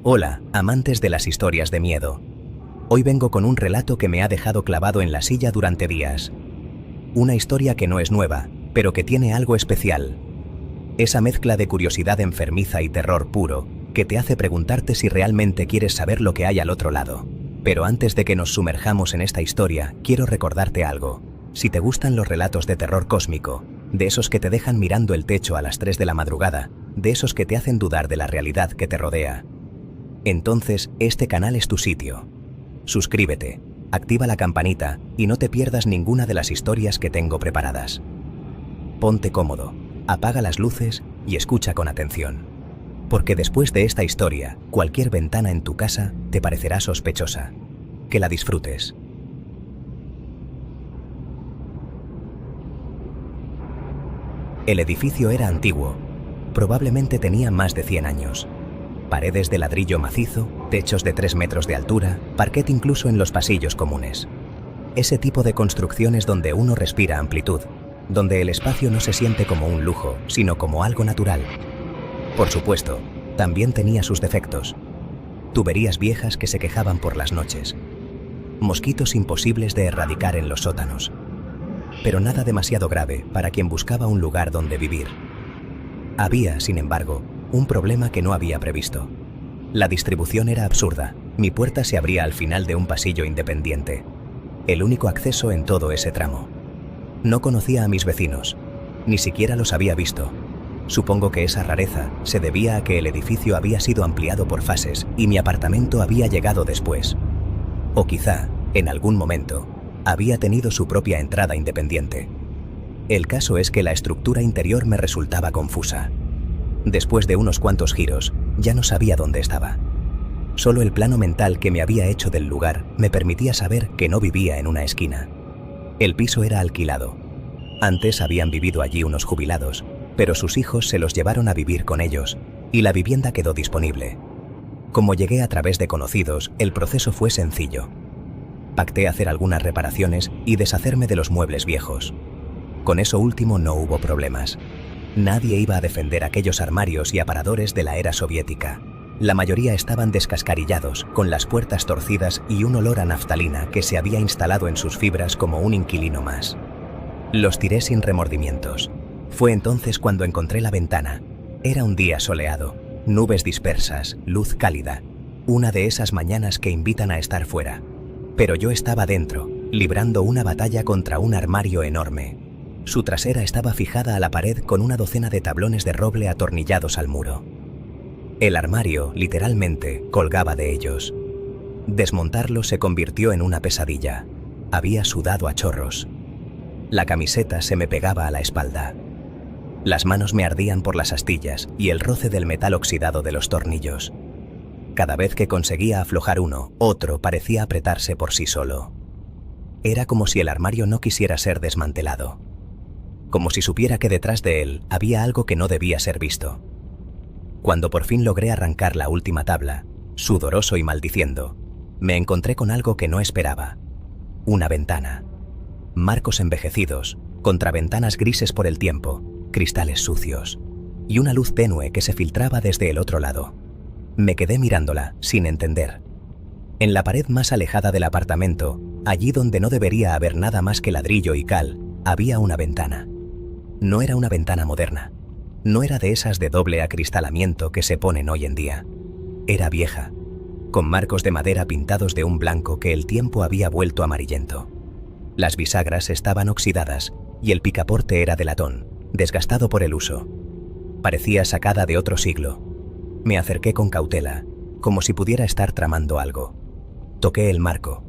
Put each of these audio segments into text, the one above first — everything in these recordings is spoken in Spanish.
Hola, amantes de las historias de miedo. Hoy vengo con un relato que me ha dejado clavado en la silla durante días. Una historia que no es nueva, pero que tiene algo especial. Esa mezcla de curiosidad enfermiza y terror puro, que te hace preguntarte si realmente quieres saber lo que hay al otro lado. Pero antes de que nos sumerjamos en esta historia, quiero recordarte algo. Si te gustan los relatos de terror cósmico, de esos que te dejan mirando el techo a las 3 de la madrugada, de esos que te hacen dudar de la realidad que te rodea, entonces este canal es tu sitio. Suscríbete, activa la campanita y no te pierdas ninguna de las historias que tengo preparadas. Ponte cómodo, apaga las luces y escucha con atención. Porque después de esta historia, cualquier ventana en tu casa te parecerá sospechosa. Que la disfrutes. El edificio era antiguo. Probablemente tenía más de 100 años. Paredes de ladrillo macizo, techos de 3 metros de altura, parquet incluso en los pasillos comunes. Ese tipo de construcciones donde uno respira amplitud, donde el espacio no se siente como un lujo, sino como algo natural. Por supuesto, también tenía sus defectos. Tuberías viejas que se quejaban por las noches. Mosquitos imposibles de erradicar en los sótanos. Pero nada demasiado grave para quien buscaba un lugar donde vivir. Había, sin embargo, un problema que no había previsto. La distribución era absurda. Mi puerta se abría al final de un pasillo independiente. El único acceso en todo ese tramo. No conocía a mis vecinos. Ni siquiera los había visto. Supongo que esa rareza se debía a que el edificio había sido ampliado por fases y mi apartamento había llegado después. O quizá, en algún momento, había tenido su propia entrada independiente. El caso es que la estructura interior me resultaba confusa. Después de unos cuantos giros, ya no sabía dónde estaba. Solo el plano mental que me había hecho del lugar me permitía saber que no vivía en una esquina. El piso era alquilado. Antes habían vivido allí unos jubilados, pero sus hijos se los llevaron a vivir con ellos, y la vivienda quedó disponible. Como llegué a través de conocidos, el proceso fue sencillo. Pacté hacer algunas reparaciones y deshacerme de los muebles viejos. Con eso último no hubo problemas. Nadie iba a defender aquellos armarios y aparadores de la era soviética. La mayoría estaban descascarillados, con las puertas torcidas y un olor a naftalina que se había instalado en sus fibras como un inquilino más. Los tiré sin remordimientos. Fue entonces cuando encontré la ventana. Era un día soleado, nubes dispersas, luz cálida. Una de esas mañanas que invitan a estar fuera. Pero yo estaba dentro, librando una batalla contra un armario enorme. Su trasera estaba fijada a la pared con una docena de tablones de roble atornillados al muro. El armario, literalmente, colgaba de ellos. Desmontarlo se convirtió en una pesadilla. Había sudado a chorros. La camiseta se me pegaba a la espalda. Las manos me ardían por las astillas y el roce del metal oxidado de los tornillos. Cada vez que conseguía aflojar uno, otro parecía apretarse por sí solo. Era como si el armario no quisiera ser desmantelado. Como si supiera que detrás de él había algo que no debía ser visto. Cuando por fin logré arrancar la última tabla, sudoroso y maldiciendo, me encontré con algo que no esperaba. Una ventana. Marcos envejecidos, contraventanas grises por el tiempo, cristales sucios, y una luz tenue que se filtraba desde el otro lado. Me quedé mirándola, sin entender. En la pared más alejada del apartamento, allí donde no debería haber nada más que ladrillo y cal, había una ventana. No era una ventana moderna. No era de esas de doble acristalamiento que se ponen hoy en día. Era vieja, con marcos de madera pintados de un blanco que el tiempo había vuelto amarillento. Las bisagras estaban oxidadas y el picaporte era de latón, desgastado por el uso. Parecía sacada de otro siglo. Me acerqué con cautela, como si pudiera estar tramando algo. Toqué el marco.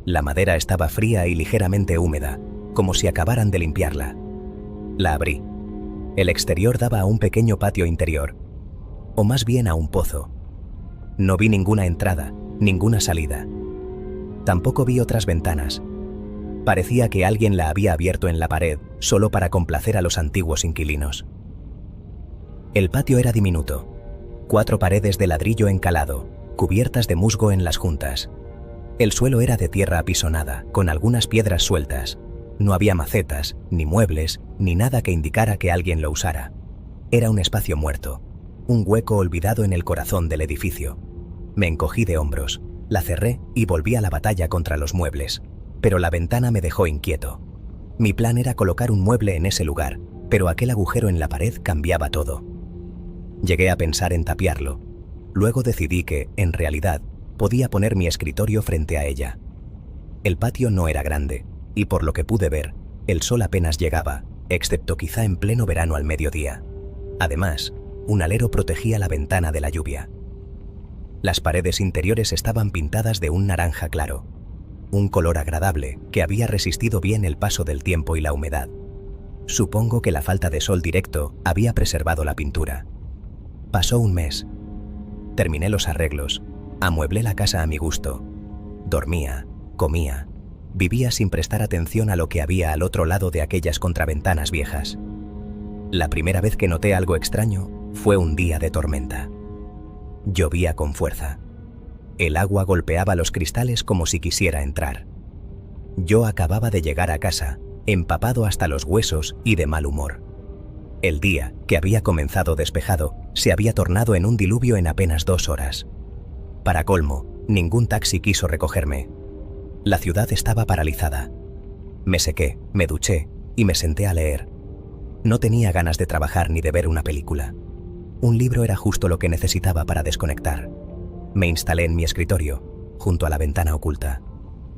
La madera estaba fría y ligeramente húmeda, como si acabaran de limpiarla. La abrí. El exterior daba a un pequeño patio interior, o más bien a un pozo. No vi ninguna entrada, ninguna salida. Tampoco vi otras ventanas. Parecía que alguien la había abierto en la pared, solo para complacer a los antiguos inquilinos. El patio era diminuto. 4 paredes de ladrillo encalado, cubiertas de musgo en las juntas. El suelo era de tierra apisonada, con algunas piedras sueltas. No había macetas, ni muebles, ni nada que indicara que alguien lo usara. Era un espacio muerto, un hueco olvidado en el corazón del edificio. Me encogí de hombros, la cerré y volví a la batalla contra los muebles. Pero la ventana me dejó inquieto. Mi plan era colocar un mueble en ese lugar, pero aquel agujero en la pared cambiaba todo. Llegué a pensar en tapiarlo. Luego decidí que, en realidad, podía poner mi escritorio frente a ella. El patio no era grande, y por lo que pude ver, el sol apenas llegaba, excepto quizá en pleno verano al mediodía. Además, un alero protegía la ventana de la lluvia. Las paredes interiores estaban pintadas de un naranja claro, un color agradable que había resistido bien el paso del tiempo y la humedad. Supongo que la falta de sol directo había preservado la pintura. Pasó un mes. Terminé los arreglos, amueblé la casa a mi gusto. Dormía, comía, vivía sin prestar atención a lo que había al otro lado de aquellas contraventanas viejas. La primera vez que noté algo extraño fue un día de tormenta. Llovía con fuerza. El agua golpeaba los cristales como si quisiera entrar. Yo acababa de llegar a casa, empapado hasta los huesos y de mal humor. El día, que había comenzado despejado, se había tornado en un diluvio en apenas 2 horas. Para colmo, ningún taxi quiso recogerme. La ciudad estaba paralizada. Me sequé, me duché y me senté a leer. No tenía ganas de trabajar ni de ver una película. Un libro era justo lo que necesitaba para desconectar. Me instalé en mi escritorio, junto a la ventana oculta.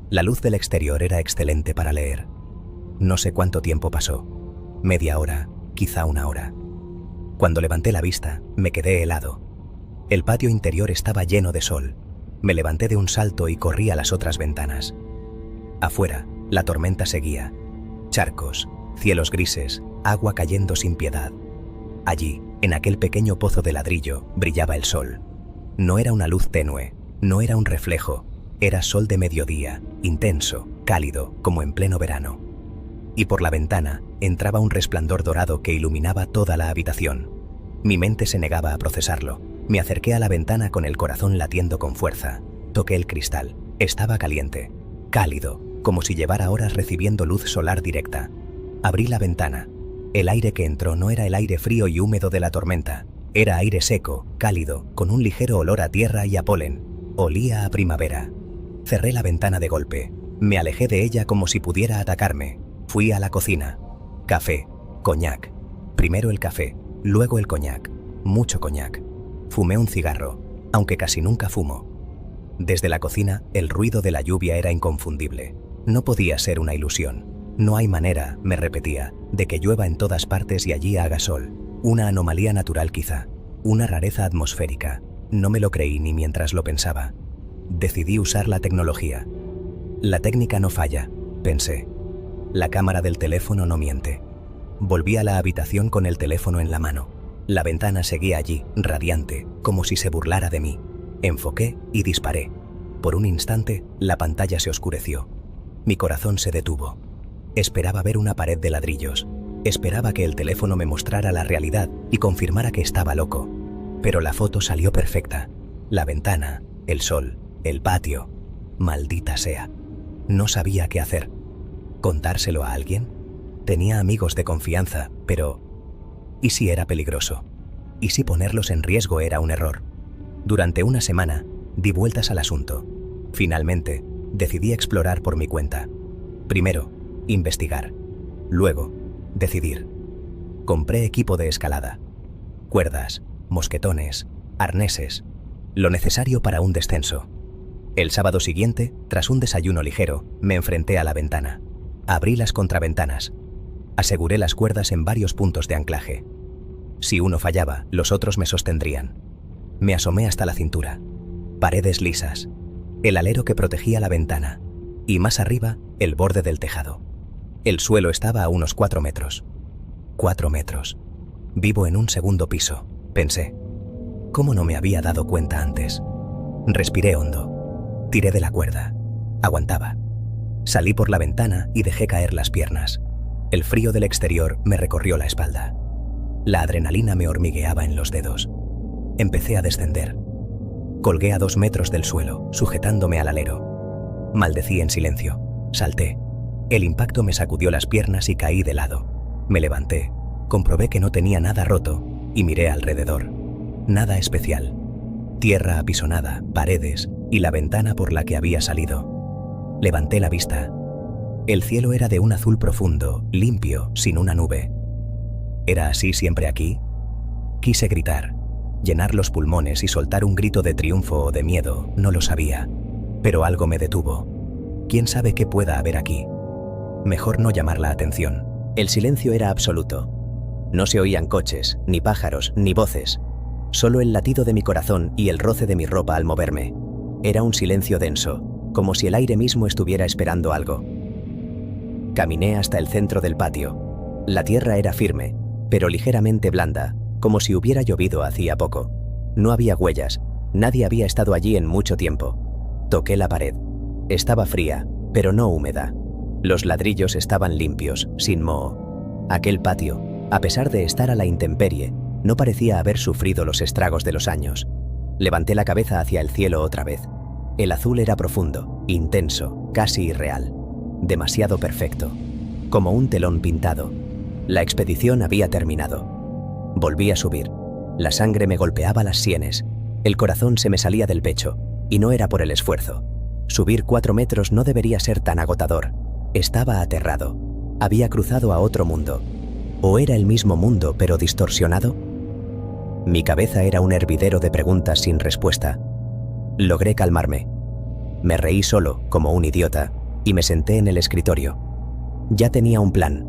La luz del exterior era excelente para leer. No sé cuánto tiempo pasó. Media hora, quizá 1 hora. Cuando levanté la vista, me quedé helado. El patio interior estaba lleno de sol. Me levanté de un salto y corrí a las otras ventanas. Afuera, la tormenta seguía. Charcos, cielos grises, agua cayendo sin piedad. Allí, en aquel pequeño pozo de ladrillo, brillaba el sol. No era una luz tenue, no era un reflejo, era sol de mediodía, intenso, cálido, como en pleno verano. Y por la ventana entraba un resplandor dorado que iluminaba toda la habitación. Mi mente se negaba a procesarlo. Me acerqué a la ventana con el corazón latiendo con fuerza. Toqué el cristal. Estaba caliente, cálido, como si llevara horas recibiendo luz solar directa. Abrí la ventana. El aire que entró no era el aire frío y húmedo de la tormenta. Era aire seco, cálido, con un ligero olor a tierra y a polen. Olía a primavera. Cerré la ventana de golpe. Me alejé de ella como si pudiera atacarme. Fui a la cocina. Café, coñac. Primero el café, luego el coñac. Mucho coñac. Fumé un cigarro, aunque casi nunca fumo. Desde la cocina, el ruido de la lluvia era inconfundible. No podía ser una ilusión. No hay manera, me repetía, de que llueva en todas partes y allí haga sol. Una anomalía natural quizá, una rareza atmosférica. No me lo creí ni mientras lo pensaba. Decidí usar la tecnología. La técnica no falla, pensé. La cámara del teléfono no miente. Volví a la habitación con el teléfono en la mano. La ventana seguía allí, radiante, como si se burlara de mí. Enfoqué y disparé. Por un instante, la pantalla se oscureció. Mi corazón se detuvo. Esperaba ver una pared de ladrillos. Esperaba que el teléfono me mostrara la realidad y confirmara que estaba loco. Pero la foto salió perfecta. La ventana, el sol, el patio. Maldita sea. No sabía qué hacer. ¿Contárselo a alguien? Tenía amigos de confianza, pero... ¿y si era peligroso? ¿Y si ponerlos en riesgo era un error? Durante una semana, di vueltas al asunto. Finalmente, decidí explorar por mi cuenta. Primero, investigar. Luego, decidir. Compré equipo de escalada. Cuerdas, mosquetones, arneses. Lo necesario para un descenso. El sábado siguiente, tras un desayuno ligero, me enfrenté a la ventana. Abrí las contraventanas. Aseguré las cuerdas en varios puntos de anclaje. Si uno fallaba, los otros me sostendrían. Me asomé hasta la cintura. Paredes lisas. El alero que protegía la ventana. Y más arriba, el borde del tejado. El suelo estaba a unos 4 metros. 4 metros. Vivo en un segundo piso, pensé. ¿Cómo no me había dado cuenta antes? Respiré hondo. Tiré de la cuerda. Aguantaba. Salí por la ventana y dejé caer las piernas. El frío del exterior me recorrió la espalda. La adrenalina me hormigueaba en los dedos. Empecé a descender. Colgué a 2 metros del suelo, sujetándome al alero. Maldecí en silencio. Salté. El impacto me sacudió las piernas y caí de lado. Me levanté, comprobé que no tenía nada roto y miré alrededor. Nada especial. Tierra apisonada, paredes y la ventana por la que había salido. Levanté la vista. El cielo era de un azul profundo, limpio, sin una nube. ¿Era así siempre aquí? Quise gritar, llenar los pulmones y soltar un grito de triunfo o de miedo, no lo sabía. Pero algo me detuvo. ¿Quién sabe qué pueda haber aquí? Mejor no llamar la atención. El silencio era absoluto. No se oían coches, ni pájaros, ni voces. Solo el latido de mi corazón y el roce de mi ropa al moverme. Era un silencio denso, como si el aire mismo estuviera esperando algo. Caminé hasta el centro del patio. La tierra era firme, pero ligeramente blanda, como si hubiera llovido hacía poco. No había huellas, nadie había estado allí en mucho tiempo. Toqué la pared. Estaba fría, pero no húmeda. Los ladrillos estaban limpios, sin moho. Aquel patio, a pesar de estar a la intemperie, no parecía haber sufrido los estragos de los años. Levanté la cabeza hacia el cielo otra vez. El azul era profundo, intenso, casi irreal. Demasiado perfecto. Como un telón pintado. La expedición había terminado. Volví a subir. La sangre me golpeaba las sienes. El corazón se me salía del pecho. Y no era por el esfuerzo. Subir 4 metros no debería ser tan agotador. Estaba aterrado. Había cruzado a otro mundo. ¿O era el mismo mundo, pero distorsionado? Mi cabeza era un hervidero de preguntas sin respuesta. Logré calmarme. Me reí solo, como un idiota, y me senté en el escritorio. Ya tenía un plan.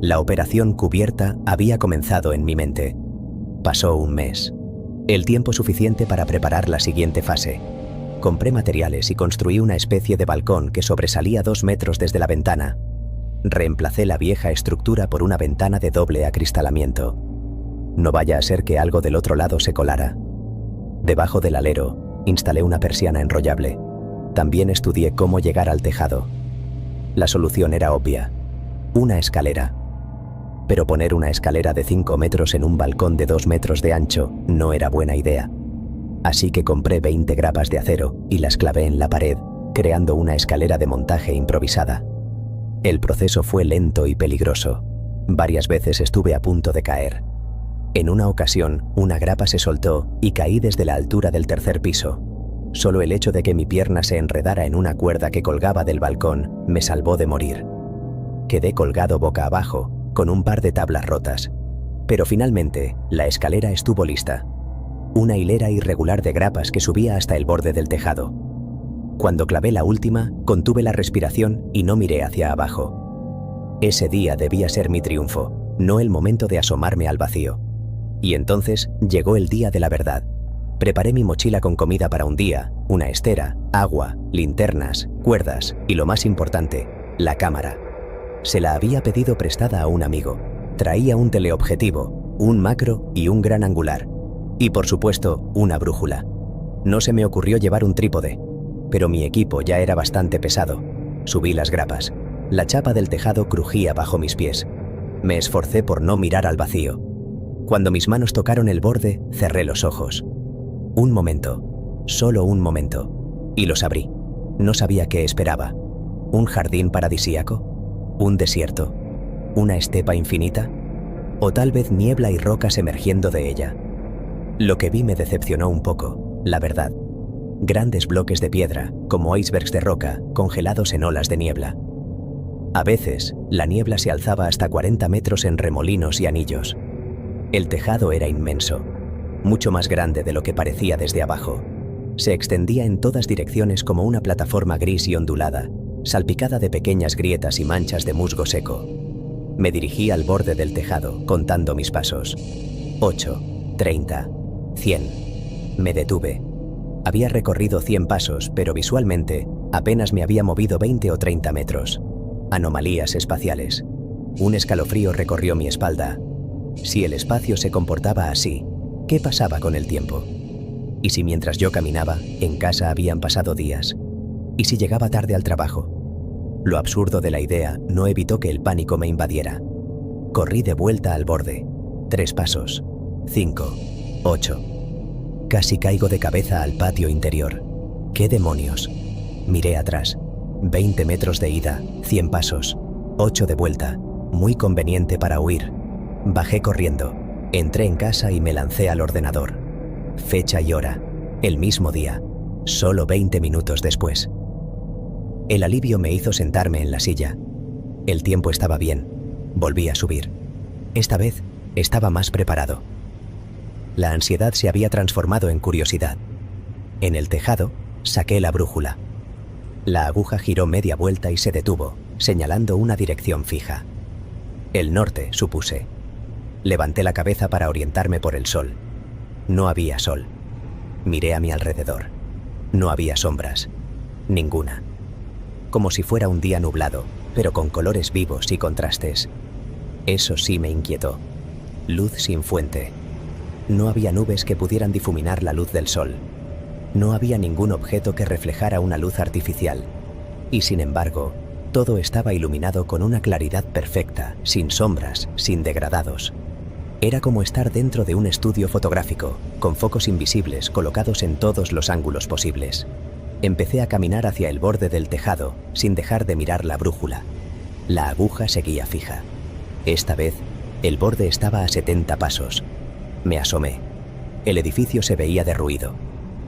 La operación Cubierta había comenzado en mi mente. Pasó un mes. El tiempo suficiente para preparar la siguiente fase. Compré materiales y construí una especie de balcón que sobresalía 2 metros desde la ventana. Reemplacé la vieja estructura por una ventana de doble acristalamiento. No vaya a ser que algo del otro lado se colara. Debajo del alero, instalé una persiana enrollable. También estudié cómo llegar al tejado. La solución era obvia. Una escalera. Pero poner una escalera de 5 metros en un balcón de 2 metros de ancho no era buena idea. Así que compré 20 grapas de acero y las clavé en la pared, creando una escalera de montaje improvisada. El proceso fue lento y peligroso. Varias veces estuve a punto de caer. En una ocasión, una grapa se soltó y caí desde la altura del 3er piso. Solo el hecho de que mi pierna se enredara en una cuerda que colgaba del balcón me salvó de morir. Quedé colgado boca abajo, con un par de tablas rotas. Pero finalmente, la escalera estuvo lista. Una hilera irregular de grapas que subía hasta el borde del tejado. Cuando clavé la última, contuve la respiración y no miré hacia abajo. Ese día debía ser mi triunfo, no el momento de asomarme al vacío. Y entonces llegó el día de la verdad. Preparé mi mochila con comida para un día, una estera, agua, linternas, cuerdas y lo más importante, la cámara. Se la había pedido prestada a un amigo. Traía un teleobjetivo, un macro y un gran angular. Y por supuesto, una brújula. No se me ocurrió llevar un trípode, pero mi equipo ya era bastante pesado. Subí las grapas. La chapa del tejado crujía bajo mis pies. Me esforcé por no mirar al vacío. Cuando mis manos tocaron el borde, cerré los ojos. Un momento, solo un momento, y los abrí. No sabía qué esperaba. ¿Un jardín paradisíaco? ¿Un desierto? ¿Una estepa infinita? ¿O tal vez niebla y rocas emergiendo de ella? Lo que vi me decepcionó un poco, la verdad. Grandes bloques de piedra, como icebergs de roca, congelados en olas de niebla. A veces, la niebla se alzaba hasta 40 metros en remolinos y anillos. El tejado era inmenso, mucho más grande de lo que parecía desde abajo. Se extendía en todas direcciones como una plataforma gris y ondulada, salpicada de pequeñas grietas y manchas de musgo seco. Me dirigí al borde del tejado, contando mis pasos. 8, 30, 100. Me detuve. Había recorrido 100 pasos, pero visualmente apenas me había movido 20 o 30 metros. Anomalías espaciales. Un escalofrío recorrió mi espalda. Si el espacio se comportaba así, ¿qué pasaba con el tiempo? ¿Y si mientras yo caminaba, en casa habían pasado días? ¿Y si llegaba tarde al trabajo? Lo absurdo de la idea no evitó que el pánico me invadiera. Corrí de vuelta al borde. 3 pasos. 5. 8. Casi caigo de cabeza al patio interior. ¿Qué demonios? Miré atrás. 20 metros de ida, 100 pasos. 8 de vuelta. Muy conveniente para huir. Bajé corriendo. Entré en casa y me lancé al ordenador. Fecha y hora. El mismo día, solo 20 minutos después. El alivio me hizo sentarme en la silla. El tiempo estaba bien. Volví a subir. Esta vez estaba más preparado. La ansiedad se había transformado en curiosidad. En el tejado saqué la brújula. La aguja giró media vuelta y se detuvo, señalando una dirección fija. El norte, supuse. Levanté la cabeza para orientarme por el sol. No había sol. Miré a mi alrededor. No había sombras. Ninguna. Como si fuera un día nublado, pero con colores vivos y contrastes. Eso sí me inquietó. Luz sin fuente. No había nubes que pudieran difuminar la luz del sol. No había ningún objeto que reflejara una luz artificial. Y sin embargo, todo estaba iluminado con una claridad perfecta, sin sombras, sin degradados. Era como estar dentro de un estudio fotográfico, con focos invisibles colocados en todos los ángulos posibles. Empecé a caminar hacia el borde del tejado, sin dejar de mirar la brújula. La aguja seguía fija. Esta vez, el borde estaba a 70 pasos. Me asomé. El edificio se veía derruido.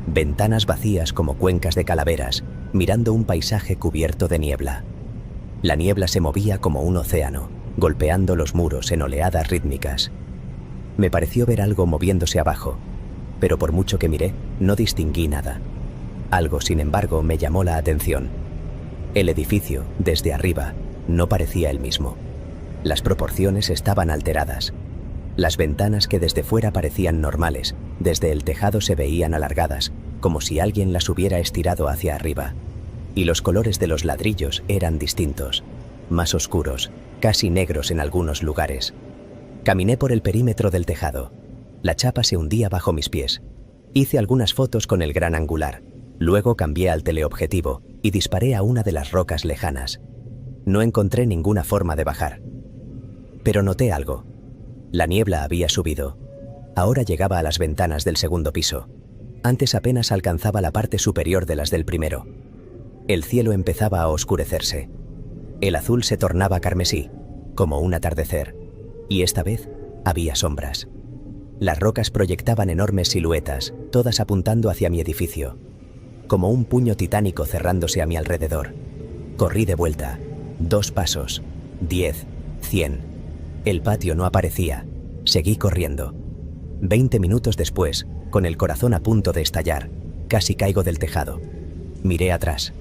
Ventanas vacías como cuencas de calaveras, mirando un paisaje cubierto de niebla. La niebla se movía como un océano, golpeando los muros en oleadas rítmicas. Me pareció ver algo moviéndose abajo, pero por mucho que miré, no distinguí nada. Algo, sin embargo, me llamó la atención. El edificio, desde arriba, no parecía el mismo. Las proporciones estaban alteradas. Las ventanas que desde fuera parecían normales, desde el tejado se veían alargadas, como si alguien las hubiera estirado hacia arriba. Y los colores de los ladrillos eran distintos, más oscuros, casi negros en algunos lugares. Caminé por el perímetro del tejado. La chapa se hundía bajo mis pies. Hice algunas fotos con el gran angular. Luego cambié al teleobjetivo y disparé a una de las rocas lejanas. No encontré ninguna forma de bajar. Pero noté algo. La niebla había subido. Ahora llegaba a las ventanas del segundo piso. Antes apenas alcanzaba la parte superior de las del primero. El cielo empezaba a oscurecerse. El azul se tornaba carmesí, como un atardecer. Y esta vez había sombras. Las rocas proyectaban enormes siluetas, todas apuntando hacia mi edificio, como un puño titánico cerrándose a mi alrededor. Corrí de vuelta. 2 pasos, 10, 100. El patio no aparecía. Seguí corriendo. 20 minutos después, con el corazón a punto de estallar, casi caigo del tejado. Miré atrás.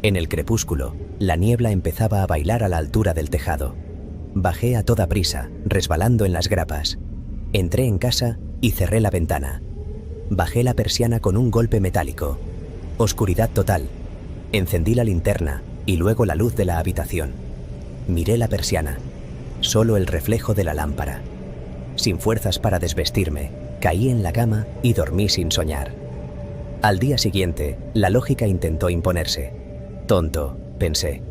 En el crepúsculo, la niebla empezaba a bailar a la altura del tejado. Bajé a toda prisa, resbalando en las grapas. Entré en casa y cerré la ventana. Bajé la persiana con un golpe metálico. Oscuridad total. Encendí la linterna y luego la luz de la habitación. Miré la persiana. Solo el reflejo de la lámpara. Sin fuerzas para desvestirme, caí en la cama y dormí sin soñar. Al día siguiente, la lógica intentó imponerse. Tonto, pensé.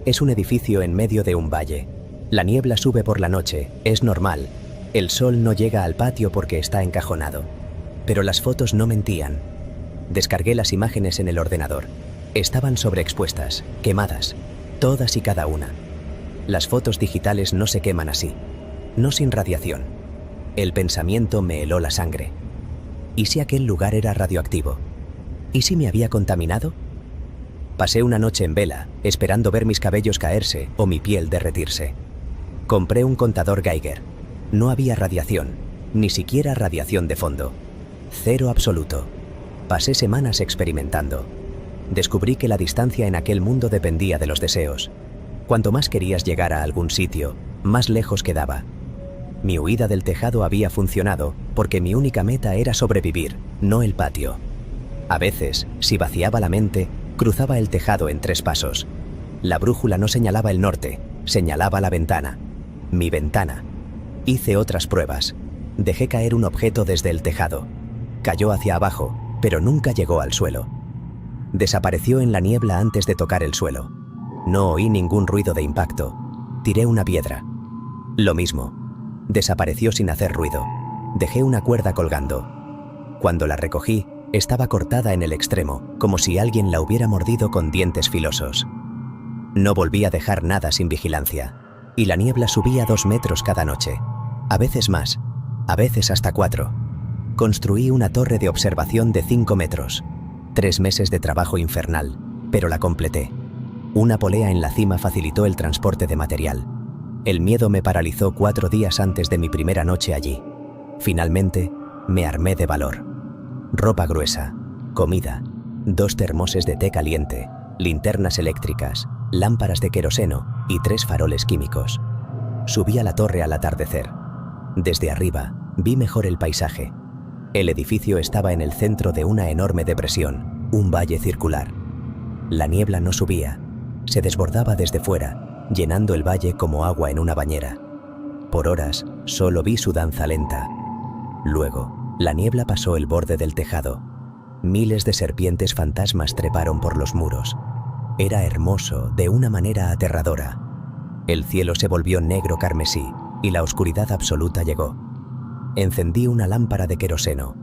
Es un edificio en medio de un valle. La niebla sube por la noche, es normal. El sol no llega al patio porque está encajonado. Pero las fotos no mentían. Descargué las imágenes en el ordenador. Estaban sobreexpuestas, quemadas, todas y cada una. Las fotos digitales no se queman así, no sin radiación. El pensamiento me heló la sangre. ¿Y si aquel lugar era radioactivo? ¿Y si me había contaminado? Pasé una noche en vela, esperando ver mis cabellos caerse o mi piel derretirse. Compré un contador Geiger. No había radiación, ni siquiera radiación de fondo. Cero absoluto. Pasé semanas experimentando. Descubrí que la distancia en aquel mundo dependía de los deseos. Cuanto más querías llegar a algún sitio, más lejos quedaba. Mi huida del tejado había funcionado porque mi única meta era sobrevivir, no el patio. A veces, si vaciaba la mente, cruzaba el tejado en 3 pasos. La brújula no señalaba el norte, señalaba la ventana. Mi ventana. Hice otras pruebas. Dejé caer un objeto desde el tejado. Cayó hacia abajo, pero nunca llegó al suelo. Desapareció en la niebla antes de tocar el suelo. No oí ningún ruido de impacto. Tiré una piedra. Lo mismo. Desapareció sin hacer ruido. Dejé una cuerda colgando. Cuando la recogí, estaba cortada en el extremo, como si alguien la hubiera mordido con dientes filosos. No volví a dejar nada sin vigilancia, y la niebla subía 2 metros cada noche. A veces más, a veces hasta 4. Construí una torre de observación de 5 metros. 3 meses de trabajo infernal, pero la completé. Una polea en la cima facilitó el transporte de material. El miedo me paralizó 4 días antes de mi primera noche allí. Finalmente, me armé de valor. Ropa gruesa, comida, 2 termoses de té caliente, linternas eléctricas, lámparas de queroseno y 3 faroles químicos. Subí a la torre al atardecer. Desde arriba, vi mejor el paisaje. El edificio estaba en el centro de una enorme depresión, un valle circular. La niebla no subía, se desbordaba desde fuera, llenando el valle como agua en una bañera. Por horas, solo vi su danza lenta. Luego, la niebla pasó el borde del tejado. Miles de serpientes fantasmas treparon por los muros. Era hermoso de una manera aterradora. El cielo se volvió negro carmesí y la oscuridad absoluta llegó. Encendí una lámpara de queroseno.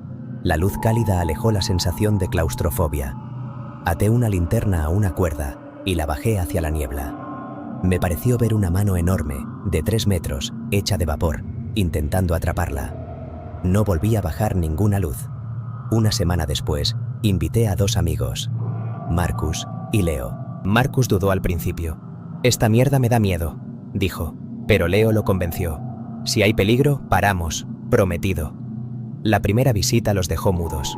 La luz cálida alejó la sensación de claustrofobia. Até una linterna a una cuerda y la bajé hacia la niebla. Me pareció ver una mano enorme, de 3 metros, hecha de vapor, intentando atraparla. No volví a bajar ninguna luz. Una semana después, invité a 2 amigos, Marcus y Leo. Marcus dudó al principio. «Esta mierda me da miedo», dijo, pero Leo lo convenció. «Si hay peligro, paramos, prometido». La primera visita los dejó mudos.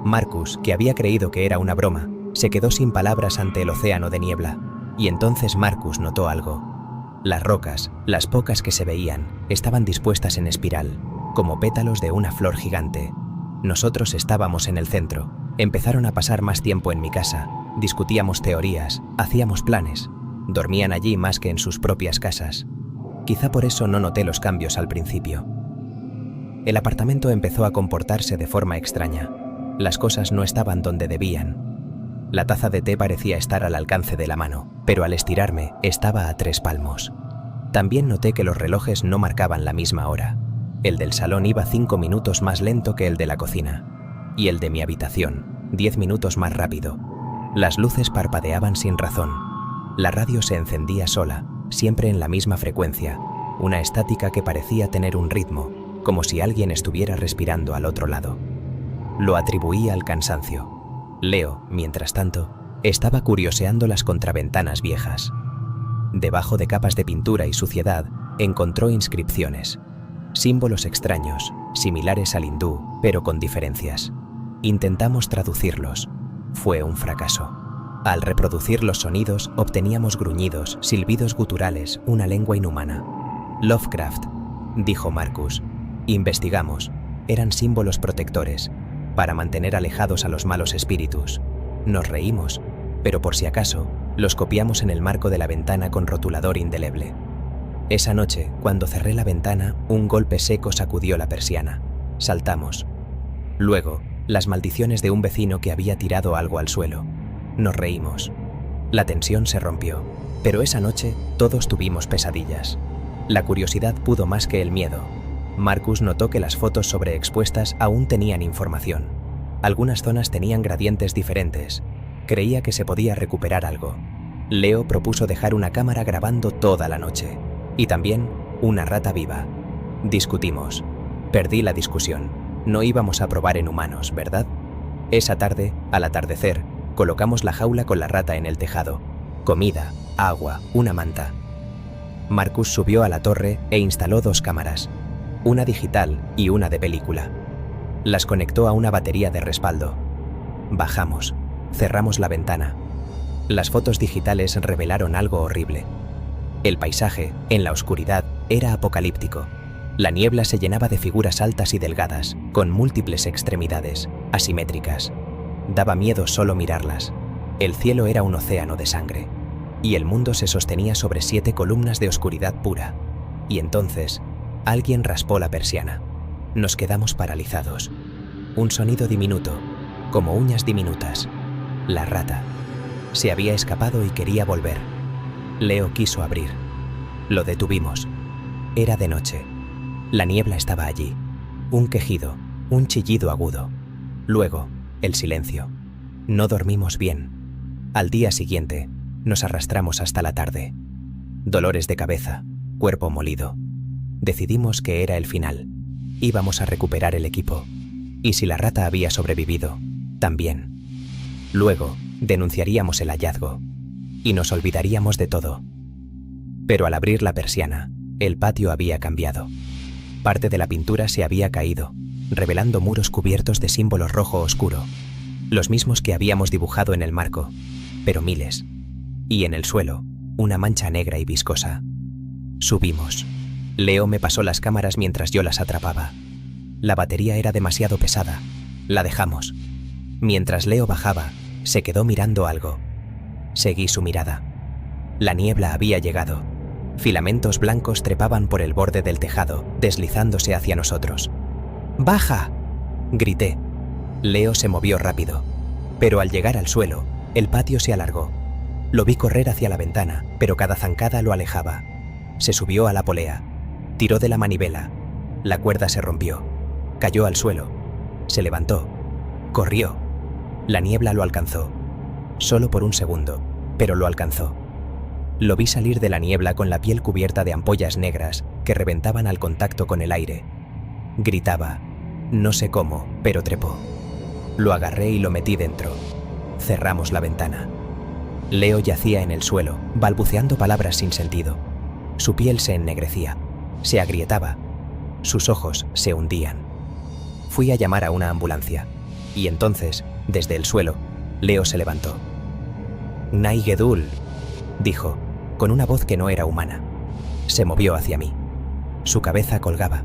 Marcus, que había creído que era una broma, se quedó sin palabras ante el océano de niebla, y entonces Marcus notó algo. Las rocas, las pocas que se veían, estaban dispuestas en espiral, como pétalos de una flor gigante. Nosotros estábamos en el centro. Empezaron a pasar más tiempo en mi casa, discutíamos teorías, hacíamos planes. Dormían allí más que en sus propias casas. Quizá por eso no noté los cambios al principio. El apartamento empezó a comportarse de forma extraña. Las cosas no estaban donde debían. La taza de té parecía estar al alcance de la mano, pero al estirarme estaba a 3 palmos. También noté que los relojes no marcaban la misma hora. El del salón iba 5 minutos más lento que el de la cocina. Y el de mi habitación, 10 minutos más rápido. Las luces parpadeaban sin razón. La radio se encendía sola, siempre en la misma frecuencia, una estática que parecía tener un ritmo, como si alguien estuviera respirando al otro lado. Lo atribuía al cansancio. Leo, mientras tanto, estaba curioseando las contraventanas viejas. Debajo de capas de pintura y suciedad, encontró inscripciones. Símbolos extraños, similares al hindú, pero con diferencias. Intentamos traducirlos. Fue un fracaso. Al reproducir los sonidos, obteníamos gruñidos, silbidos guturales, una lengua inhumana. Lovecraft, dijo Marcus. Investigamos. Eran símbolos protectores, para mantener alejados a los malos espíritus. Nos reímos, pero por si acaso, los copiamos en el marco de la ventana con rotulador indeleble. Esa noche, cuando cerré la ventana, un golpe seco sacudió la persiana. Saltamos. Luego, las maldiciones de un vecino que había tirado algo al suelo. Nos reímos. La tensión se rompió, pero esa noche todos tuvimos pesadillas. La curiosidad pudo más que el miedo. Marcus notó que las fotos sobreexpuestas aún tenían información. Algunas zonas tenían gradientes diferentes. Creía que se podía recuperar algo. Leo propuso dejar una cámara grabando toda la noche. Y también una rata viva. Discutimos. Perdí la discusión. No íbamos a probar en humanos, ¿verdad? Esa tarde, al atardecer, colocamos la jaula con la rata en el tejado. Comida, agua, una manta. Marcus subió a la torre e instaló 2 cámaras, una digital y una de película. Las conectó a una batería de respaldo. Bajamos, cerramos la ventana. Las fotos digitales revelaron algo horrible. El paisaje, en la oscuridad, era apocalíptico. La niebla se llenaba de figuras altas y delgadas, con múltiples extremidades, asimétricas. Daba miedo solo mirarlas. El cielo era un océano de sangre, y el mundo se sostenía sobre 7 columnas de oscuridad pura. Y entonces, alguien raspó la persiana. Nos quedamos paralizados. Un sonido diminuto, como uñas diminutas. La rata. Se había escapado y quería volver. Leo quiso abrir. Lo detuvimos. Era de noche. La niebla estaba allí. Un quejido, un chillido agudo. Luego, el silencio. No dormimos bien. Al día siguiente, nos arrastramos hasta la tarde. Dolores de cabeza, cuerpo molido. Decidimos que era el final. Íbamos a recuperar el equipo. Y si la rata había sobrevivido, también. Luego, denunciaríamos el hallazgo. Y nos olvidaríamos de todo. Pero al abrir la persiana, el patio había cambiado. Parte de la pintura se había caído, revelando muros cubiertos de símbolos rojo oscuro, los mismos que habíamos dibujado en el marco, pero miles. Y en el suelo, una mancha negra y viscosa. Subimos. Leo me pasó las cámaras mientras yo las atrapaba. La batería era demasiado pesada. La dejamos. Mientras Leo bajaba, se quedó mirando algo. Seguí su mirada. La niebla había llegado. Filamentos blancos trepaban por el borde del tejado, deslizándose hacia nosotros. ¡Baja!, grité. Leo se movió rápido, pero al llegar al suelo, el patio se alargó. Lo vi correr hacia la ventana, pero cada zancada lo alejaba. Se subió a la polea, tiró de la manivela. La cuerda se rompió, cayó al suelo, se levantó, corrió. La niebla lo alcanzó, solo por un segundo, pero lo alcanzó. Lo vi salir de la niebla con la piel cubierta de ampollas negras que reventaban al contacto con el aire. Gritaba, no sé cómo, pero trepó. Lo agarré y lo metí dentro. Cerramos la ventana. Leo yacía en el suelo, balbuceando palabras sin sentido. Su piel se ennegrecía, se agrietaba, sus ojos se hundían. Fui a llamar a una ambulancia, y entonces, desde el suelo, Leo se levantó. «Naigedul», dijo, con una voz que no era humana. Se movió hacia mí. Su cabeza colgaba,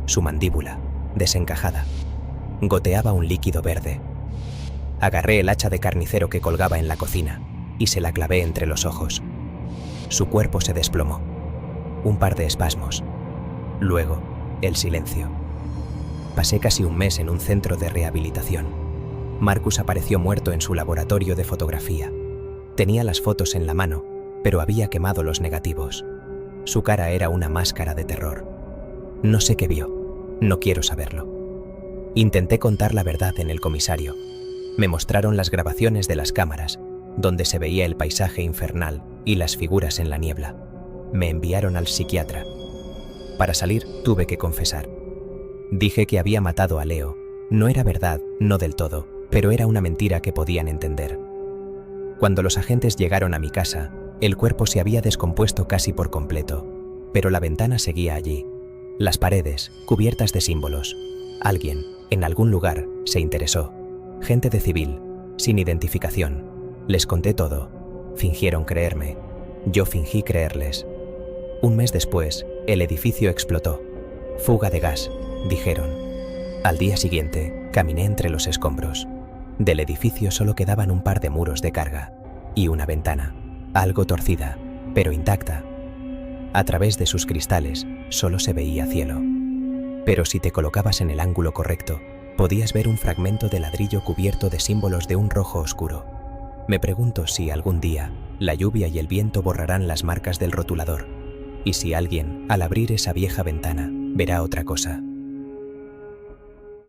su mandíbula, desencajada. Goteaba un líquido verde. Agarré el hacha de carnicero que colgaba en la cocina y se la clavé entre los ojos. Su cuerpo se desplomó. Un par de espasmos. Luego, el silencio. Pasé casi un mes en un centro de rehabilitación. Marcus apareció muerto en su laboratorio de fotografía. Tenía las fotos en la mano, pero había quemado los negativos. Su cara era una máscara de terror. No sé qué vio. No quiero saberlo. Intenté contar la verdad en el comisario. Me mostraron las grabaciones de las cámaras, donde se veía el paisaje infernal y las figuras en la niebla. Me enviaron al psiquiatra. Para salir, tuve que confesar. Dije que había matado a Leo. No era verdad, no del todo, pero era una mentira que podían entender. Cuando los agentes llegaron a mi casa, el cuerpo se había descompuesto casi por completo, pero la ventana seguía allí. Las paredes, cubiertas de símbolos. Alguien, en algún lugar, se interesó. Gente de civil, sin identificación. Les conté todo. Fingieron creerme. Yo fingí creerles. Un mes después, el edificio explotó. Fuga de gas, dijeron. Al día siguiente, caminé entre los escombros. Del edificio solo quedaban un par de muros de carga y una ventana, algo torcida, pero intacta. A través de sus cristales solo se veía cielo. Pero si te colocabas en el ángulo correcto, podías ver un fragmento de ladrillo cubierto de símbolos de un rojo oscuro. Me pregunto si algún día la lluvia y el viento borrarán las marcas del rotulador, y si alguien, al abrir esa vieja ventana, verá otra cosa.